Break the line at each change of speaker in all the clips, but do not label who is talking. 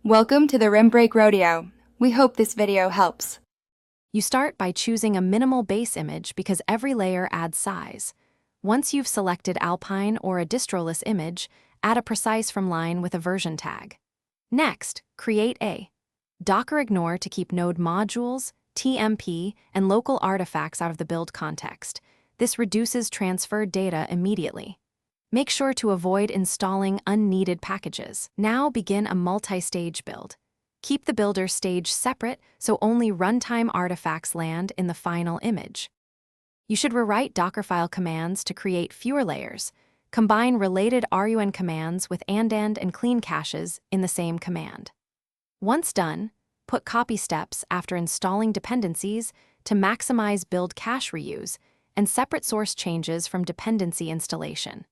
Welcome to the Rim Break Rodeo. We hope this video helps.
You start by choosing a minimal base image because every layer adds size. Once you've selected Alpine or a distroless image, add a precise from line with a version tag. Next, create a Docker ignore to keep node modules, TMP, and local artifacts out of the build context. This reduces transferred data immediately. Make sure to avoid installing unneeded packages. Now begin a multi-stage build. Keep the builder stage separate so only runtime artifacts land in the final image. You should rewrite Dockerfile commands to create fewer layers. Combine related RUN commands with and clean caches in the same command. Once done, put copy steps after installing dependencies to maximize build cache reuse and separate source changes from dependency installation.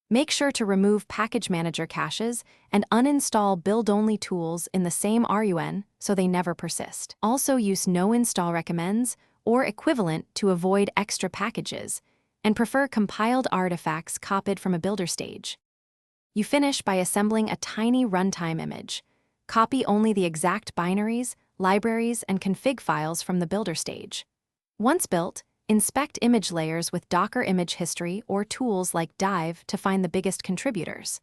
Make sure to remove package manager caches and uninstall build-only tools in the same RUN so they never persist. Also use no install recommends or equivalent to avoid extra packages, and prefer compiled artifacts copied from a builder stage. You finish by assembling a tiny runtime image. Copy only the exact binaries, libraries, and config files from the builder stage. Once built, inspect image layers with Docker image history or tools like Dive to find the biggest contributors.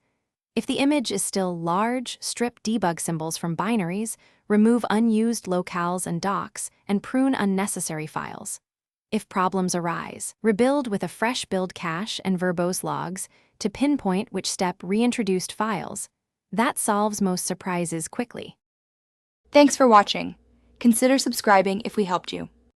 If the image is still large, strip debug symbols from binaries, remove unused locales and docs, and prune unnecessary files. If problems arise, rebuild with a fresh build cache and verbose logs to pinpoint which step reintroduced files. That solves most surprises quickly.
Thanks for watching. Consider subscribing if we helped you.